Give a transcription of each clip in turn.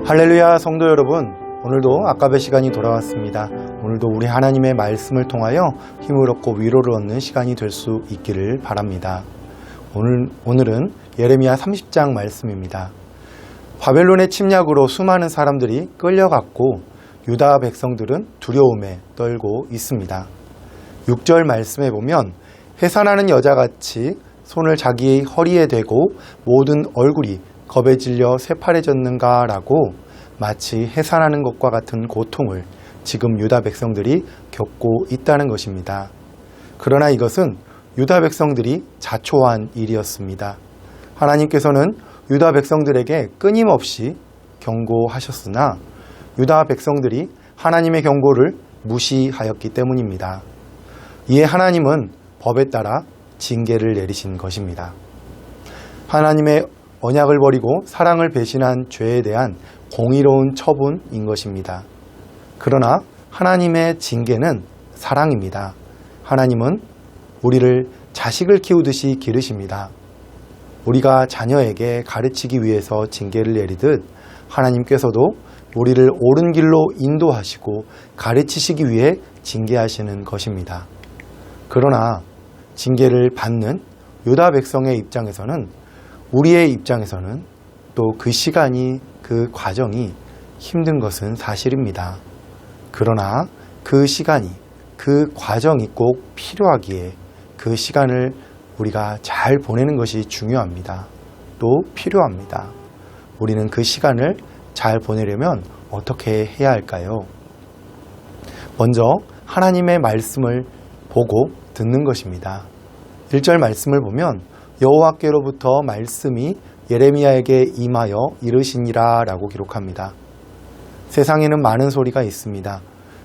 할렐루야 성도 여러분, 오늘도 아까의 시간이 돌아왔습니다. 오늘도 우리 하나님의 말씀을 통하여 힘을 얻고 위로를 얻는 시간이 될 수 있기를 바랍니다. 오늘은 예레미야 30장 말씀입니다. 바벨론의 침략으로 수많은 사람들이 끌려갔고 유다 백성들은 두려움에 떨고 있습니다. 6절 말씀에 보면 해산하는 여자같이 손을 자기의 허리에 대고 모든 얼굴이 겁에 질려 새파래졌는가 라고 마치 해산하는 것과 같은 고통을 지금 유다 백성들이 겪고 있다는 것입니다. 그러나 이것은 유다 백성들이 자초한 일이었습니다. 하나님께서는 유다 백성들에게 끊임없이 경고하셨으나 유다 백성들이 하나님의 경고를 무시하였기 때문입니다. 이에 하나님은 법에 따라 징계를 내리신 것입니다. 하나님의 언약을 버리고 사랑을 배신한 죄에 대한 공의로운 처분인 것입니다. 그러나 하나님의 징계는 사랑입니다. 하나님은 우리를 자식을 키우듯이 기르십니다. 우리가 자녀에게 가르치기 위해서 징계를 내리듯 하나님께서도 우리를 옳은 길로 인도하시고 가르치시기 위해 징계하시는 것입니다. 그러나 징계를 받는 유다 백성의 입장에서는, 우리의 입장에서는 또 그 시간이, 그 과정이 힘든 것은 사실입니다. 그러나 그 시간이, 그 과정이 꼭 필요하기에 그 시간을 우리가 잘 보내는 것이 중요합니다. 또 필요합니다. 우리는 그 시간을 잘 보내려면 어떻게 해야 할까요? 먼저 하나님의 말씀을 보고 듣는 것입니다. 1절 말씀을 보면 여호와께로부터 말씀이 예레미야에게 임하여 이르시니라 라고 기록합니다. 세상에는 많은 소리가 있습니다.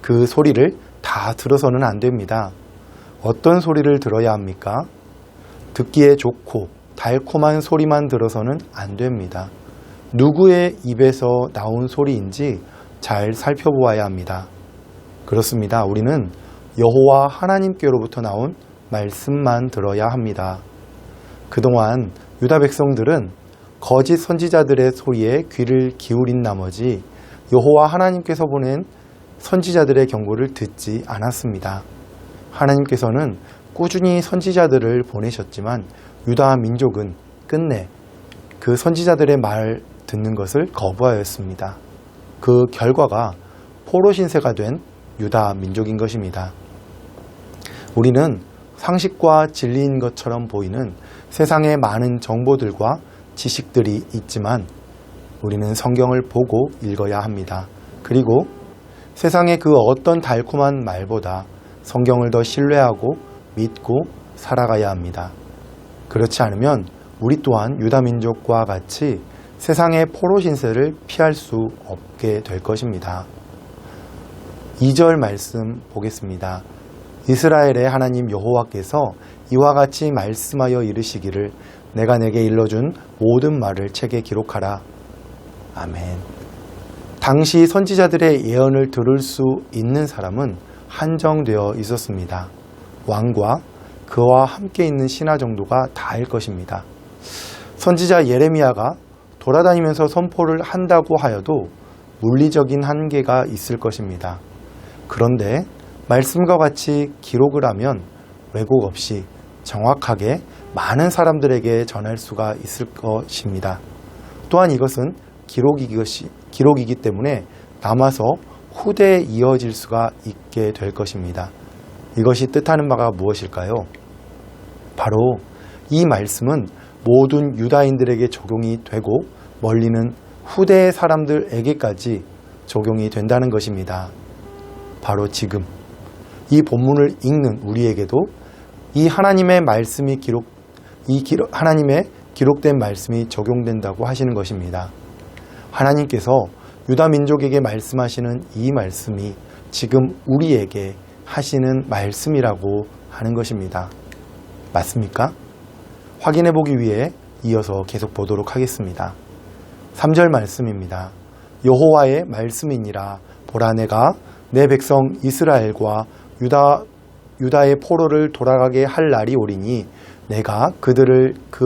그 소리를 다 들어서는 안 됩니다. 어떤 소리를 들어야 합니까? 듣기에 좋고 달콤한 소리만 들어서는 안 됩니다. 누구의 입에서 나온 소리인지 잘 살펴보아야 합니다. 그렇습니다. 우리는 여호와 하나님께로부터 나온 말씀만 들어야 합니다. 그동안 유다 백성들은 거짓 선지자들의 소리에 귀를 기울인 나머지 여호와 하나님께서 보낸 선지자들의 경고를 듣지 않았습니다. 하나님께서는 꾸준히 선지자들을 보내셨지만 유다 민족은 끝내 그 선지자들의 말 듣는 것을 거부하였습니다. 그 결과가 포로 신세가 된 유다 민족인 것입니다. 우리는 상식과 진리인 것처럼 보이는 세상에 많은 정보들과 지식들이 있지만 우리는 성경을 보고 읽어야 합니다. 그리고 세상의 그 어떤 달콤한 말보다 성경을 더 신뢰하고 믿고 살아가야 합니다. 그렇지 않으면 우리 또한 유다 민족과 같이 세상의 포로 신세를 피할 수 없게 될 것입니다. 2절 말씀 보겠습니다. 이스라엘의 하나님 여호와께서 이와 같이 말씀하여 이르시기를 내가 내게 일러준 모든 말을 책에 기록하라. 아멘. 당시 선지자들의 예언을 들을 수 있는 사람은 한정되어 있었습니다. 왕과 그와 함께 있는 신하 정도가 다일 것입니다. 선지자 예레미야가 돌아다니면서 선포를 한다고 하여도 물리적인 한계가 있을 것입니다. 그런데 말씀과 같이 기록을 하면 왜곡 없이 정확하게 많은 사람들에게 전할 수가 있을 것입니다. 또한 이것은 기록이기 때문에 남아서 후대에 이어질 수가 있게 될 것입니다. 이것이 뜻하는 바가 무엇일까요? 바로 이 말씀은 모든 유다인들에게 적용이 되고 멀리는 후대의 사람들에게까지 적용이 된다는 것입니다. 바로 지금 이 본문을 읽는 우리에게도 이 하나님의 말씀이 하나님의 기록된 말씀이 적용된다고 하시는 것입니다. 하나님께서 유다 민족에게 말씀하시는 이 말씀이 지금 우리에게 하시는 말씀이라고 하는 것입니다. 맞습니까? 확인해 보기 위해 이어서 계속 보도록 하겠습니다. 3절 말씀입니다. 여호와의 말씀이니라. 보라, 내가 내 백성 이스라엘과 유다의 포로를 돌아가게 할 날이 오리니 내가 그들을 그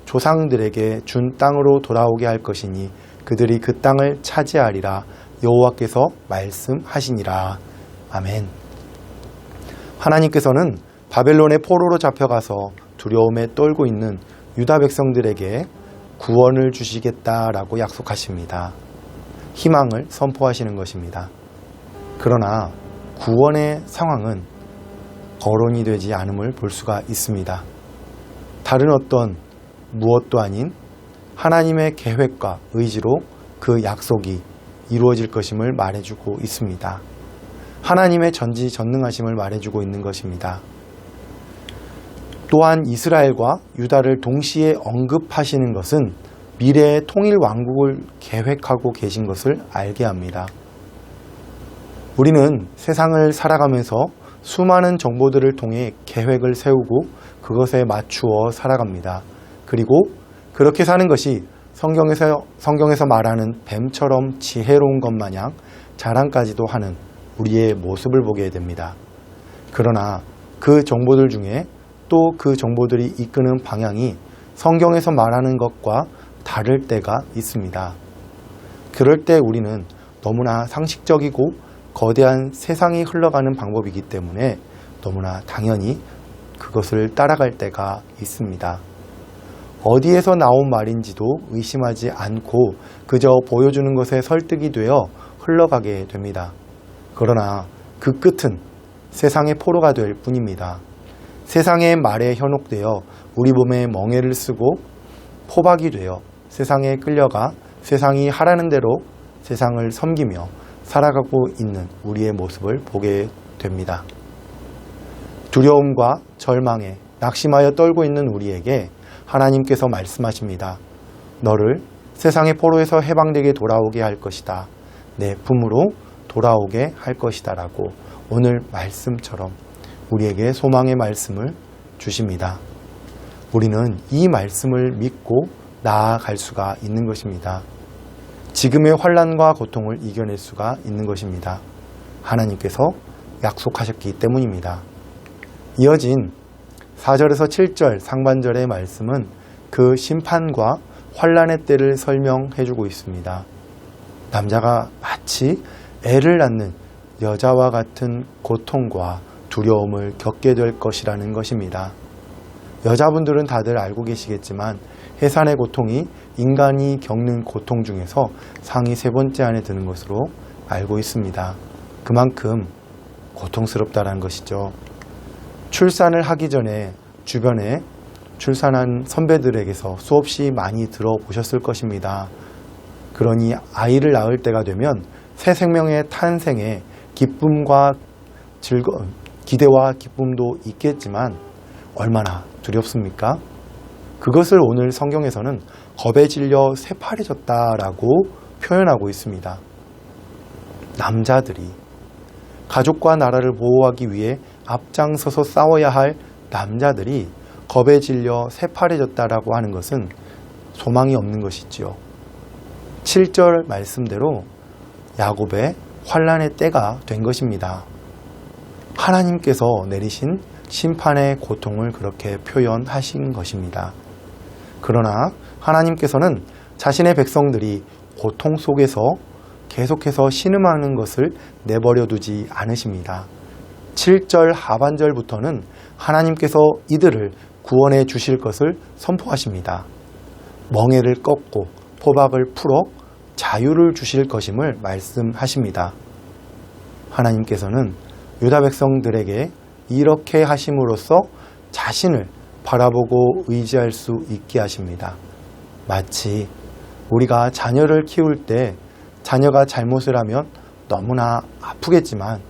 조상들에게 준 땅으로 돌아오게 할 것이니 그들이 그 땅을 차지하리라 여호와께서 말씀하시니라. 아멘. 하나님께서는 바벨론의 포로로 잡혀가서 두려움에 떨고 있는 유다 백성들에게 구원을 주시겠다라고 약속하십니다. 희망을 선포하시는 것입니다. 그러나 구원의 상황은 거론이 되지 않음을 볼 수가 있습니다. 다른 어떤 무엇도 아닌 하나님의 계획과 의지로 그 약속이 이루어질 것임을 말해주고 있습니다. 하나님의 전지전능하심을 말해주고 있는 것입니다. 또한 이스라엘과 유다를 동시에 언급하시는 것은 미래의 통일 왕국을 계획하고 계신 것을 알게 합니다. 우리는 세상을 살아가면서 수많은 정보들을 통해 계획을 세우고 그것에 맞추어 살아갑니다. 그리고 그렇게 사는 것이 성경에서 말하는 뱀처럼 지혜로운 것 마냥 자랑까지도 하는 우리의 모습을 보게 됩니다. 그러나 그 정보들 중에 또 그 정보들이 이끄는 방향이 성경에서 말하는 것과 다를 때가 있습니다. 그럴 때 우리는 너무나 상식적이고 거대한 세상이 흘러가는 방법이기 때문에 너무나 당연히 그것을 따라갈 때가 있습니다. 어디에서 나온 말인지도 의심하지 않고 그저 보여주는 것에 설득이 되어 흘러가게 됩니다. 그러나 그 끝은 세상의 포로가 될 뿐입니다. 세상의 말에 현혹되어 우리 몸에 멍에를 쓰고 포박이 되어 세상에 끌려가 세상이 하라는 대로 세상을 섬기며 살아가고 있는 우리의 모습을 보게 됩니다. 두려움과 절망에 낙심하여 떨고 있는 우리에게 하나님께서 말씀하십니다. 너를 세상의 포로에서 해방되게 돌아오게 할 것이다. 내 품으로 돌아오게 할 것이다 라고 오늘 말씀처럼 우리에게 소망의 말씀을 주십니다. 우리는 이 말씀을 믿고 나아갈 수가 있는 것입니다. 지금의 환난과 고통을 이겨낼 수가 있는 것입니다. 하나님께서 약속하셨기 때문입니다. 이어진 4절에서 7절 상반절의 말씀은 그 심판과 환난의 때를 설명해주고 있습니다. 남자가 마치 애를 낳는 여자와 같은 고통과 두려움을 겪게 될 것이라는 것입니다. 여자분들은 다들 알고 계시겠지만 해산의 고통이 인간이 겪는 고통 중에서 상위 3번째 안에 드는 것으로 알고 있습니다. 그만큼 고통스럽다는 것이죠. 출산을 하기 전에 주변에 출산한 선배들에게서 수없이 많이 들어보셨을 것입니다. 그러니 아이를 낳을 때가 되면 새 생명의 탄생에 기쁨과 기대와 기쁨도 있겠지만 얼마나 두렵습니까? 그것을 오늘 성경에서는 겁에 질려 새파래졌다라고 표현하고 있습니다. 남자들이 가족과 나라를 보호하기 위해 앞장서서 싸워야 할 남자들이 겁에 질려 새파래졌다라고 하는 것은 소망이 없는 것이지요. 7절 말씀대로 야곱의 환난의 때가 된 것입니다. 하나님께서 내리신 심판의 고통을 그렇게 표현하신 것입니다. 그러나 하나님께서는 자신의 백성들이 고통 속에서 계속해서 신음하는 것을 내버려 두지 않으십니다. 7절 하반절부터는 하나님께서 이들을 구원해 주실 것을 선포하십니다. 멍에를 꺾고 포박을 풀어 자유를 주실 것임을 말씀하십니다. 하나님께서는 유다 백성들에게 이렇게 하심으로써 자신을 바라보고 의지할 수 있게 하십니다. 마치 우리가 자녀를 키울 때 자녀가 잘못을 하면 너무나 아프겠지만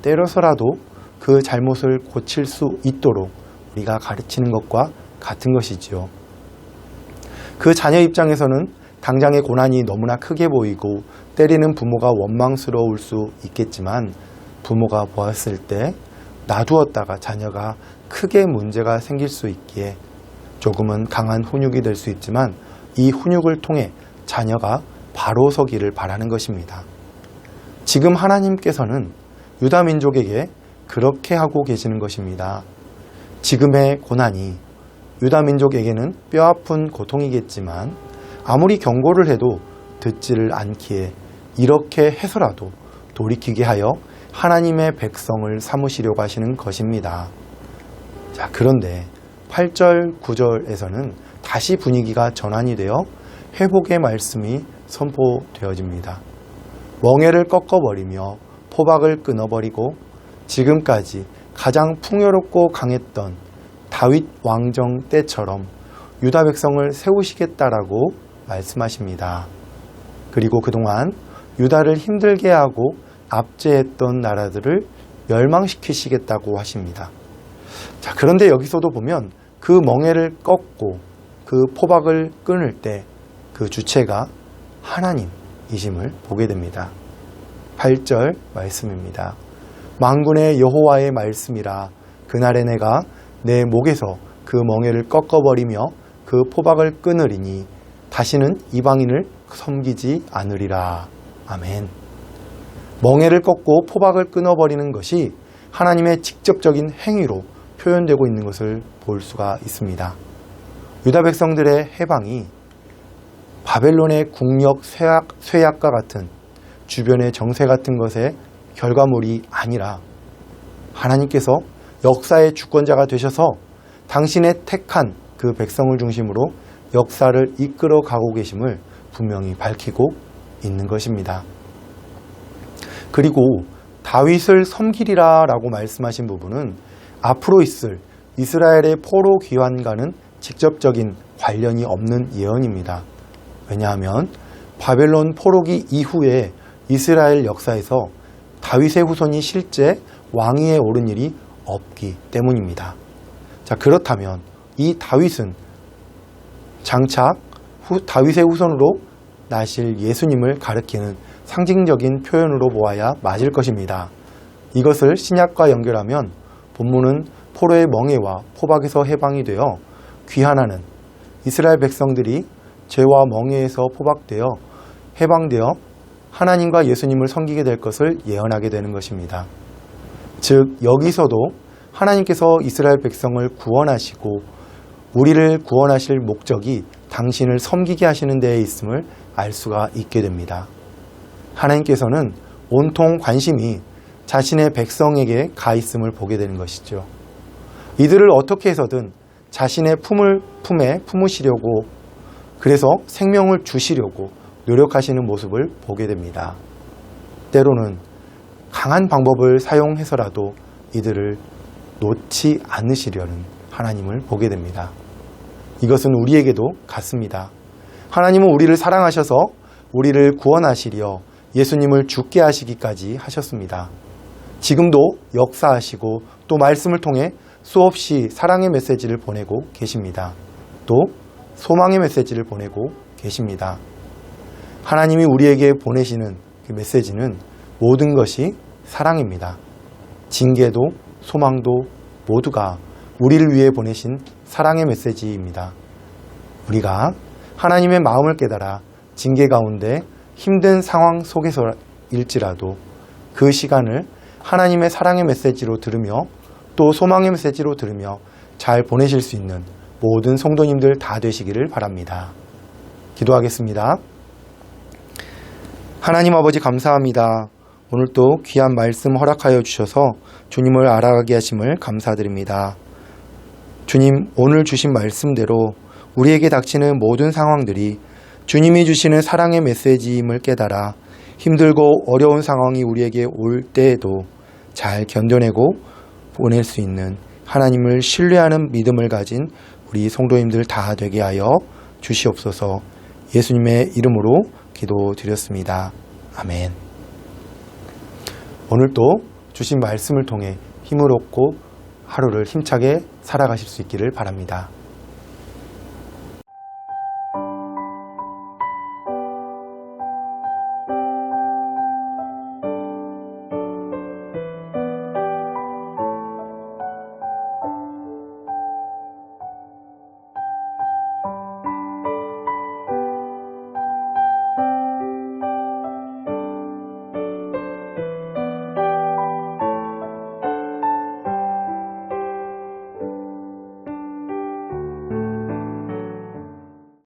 때려서라도 그 잘못을 고칠 수 있도록 우리가 가르치는 것과 같은 것이지요. 그 자녀 입장에서는 당장의 고난이 너무나 크게 보이고 때리는 부모가 원망스러울 수 있겠지만 부모가 보았을 때 놔두었다가 자녀가 크게 문제가 생길 수 있기에 조금은 강한 훈육이 될 수 있지만 이 훈육을 통해 자녀가 바로 서기를 바라는 것입니다. 지금 하나님께서는 유다 민족에게 그렇게 하고 계시는 것입니다. 지금의 고난이 유다 민족에게는 뼈아픈 고통이겠지만 아무리 경고를 해도 듣지를 않기에 이렇게 해서라도 돌이키게 하여 하나님의 백성을 삼으시려고 하시는 것입니다. 자, 그런데 8절, 9절에서는 다시 분위기가 전환이 되어 회복의 말씀이 선포되어집니다. 멍에를 꺾어버리며 포박을 끊어버리고 지금까지 가장 풍요롭고 강했던 다윗 왕정 때처럼 유다 백성을 세우시겠다라고 말씀하십니다. 그리고 그동안 유다를 힘들게 하고 압제했던 나라들을 멸망시키시겠다고 하십니다. 자, 그런데 여기서도 보면 그 멍에를 꺾고 그 포박을 끊을 때 그 주체가 하나님이심을 보게 됩니다. 8절 말씀입니다. 만군의 여호와의 말씀이라 그날에 내가 내 목에서 그 멍에를 꺾어버리며 그 포박을 끊으리니 다시는 이방인을 섬기지 않으리라. 아멘. 멍에를 꺾고 포박을 끊어버리는 것이 하나님의 직접적인 행위로 표현되고 있는 것을 볼 수가 있습니다. 유다 백성들의 해방이 바벨론의 국력 쇠약과 같은 주변의 정세 같은 것의 결과물이 아니라 하나님께서 역사의 주권자가 되셔서 당신의 택한 그 백성을 중심으로 역사를 이끌어 가고 계심을 분명히 밝히고 있는 것입니다. 그리고 다윗을 섬기리라 라고 말씀하신 부분은 앞으로 있을 이스라엘의 포로 귀환과는 직접적인 관련이 없는 예언입니다. 왜냐하면 바벨론 포로기 이후에 이스라엘 역사에서 다윗의 후손이 실제 왕위에 오른 일이 없기 때문입니다. 자, 그렇다면 이 다윗은 장차 다윗의 후손으로 나실 예수님을 가리키는 상징적인 표현으로 보아야 맞을 것입니다. 이것을 신약과 연결하면 본문은 포로의 멍에와 포박에서 해방이 되어 귀환하는 이스라엘 백성들이 죄와 멍에에서 포박되어 해방되어 하나님과 예수님을 섬기게 될 것을 예언하게 되는 것입니다. 즉 여기서도 하나님께서 이스라엘 백성을 구원하시고 우리를 구원하실 목적이 당신을 섬기게 하시는 데에 있음을 알 수가 있게 됩니다. 하나님께서는 온통 관심이 자신의 백성에게 가 있음을 보게 되는 것이죠. 이들을 어떻게 해서든 자신의 품에 품으시려고, 그래서 생명을 주시려고 노력하시는 모습을 보게 됩니다. 때로는 강한 방법을 사용해서라도 이들을 놓지 않으시려는 하나님을 보게 됩니다. 이것은 우리에게도 같습니다. 하나님은 우리를 사랑하셔서 우리를 구원하시려 예수님을 죽게 하시기까지 하셨습니다. 지금도 역사하시고 또 말씀을 통해 수없이 사랑의 메시지를 보내고 계십니다. 또 소망의 메시지를 보내고 계십니다. 하나님이 우리에게 보내시는 그 메시지는 모든 것이 사랑입니다. 징계도 소망도 모두가 우리를 위해 보내신 사랑의 메시지입니다. 우리가 하나님의 마음을 깨달아 징계 가운데 힘든 상황 속에서일지라도 그 시간을 하나님의 사랑의 메시지로 들으며 또 소망의 메시지로 들으며 잘 보내실 수 있는 모든 성도님들 다 되시기를 바랍니다. 기도하겠습니다. 하나님 아버지 감사합니다. 오늘 또 귀한 말씀 허락하여 주셔서 주님을 알아가게 하심을 감사드립니다. 주님, 오늘 주신 말씀대로 우리에게 닥치는 모든 상황들이 주님이 주시는 사랑의 메시지임을 깨달아 힘들고 어려운 상황이 우리에게 올 때에도 잘 견뎌내고 보낼 수 있는 하나님을 신뢰하는 믿음을 가진 우리 성도님들 다 되게 하여 주시옵소서. 예수님의 이름으로 기도드렸습니다. 아멘. 오늘도 주신 말씀을 통해 힘을 얻고 하루를 힘차게 살아가실 수 있기를 바랍니다.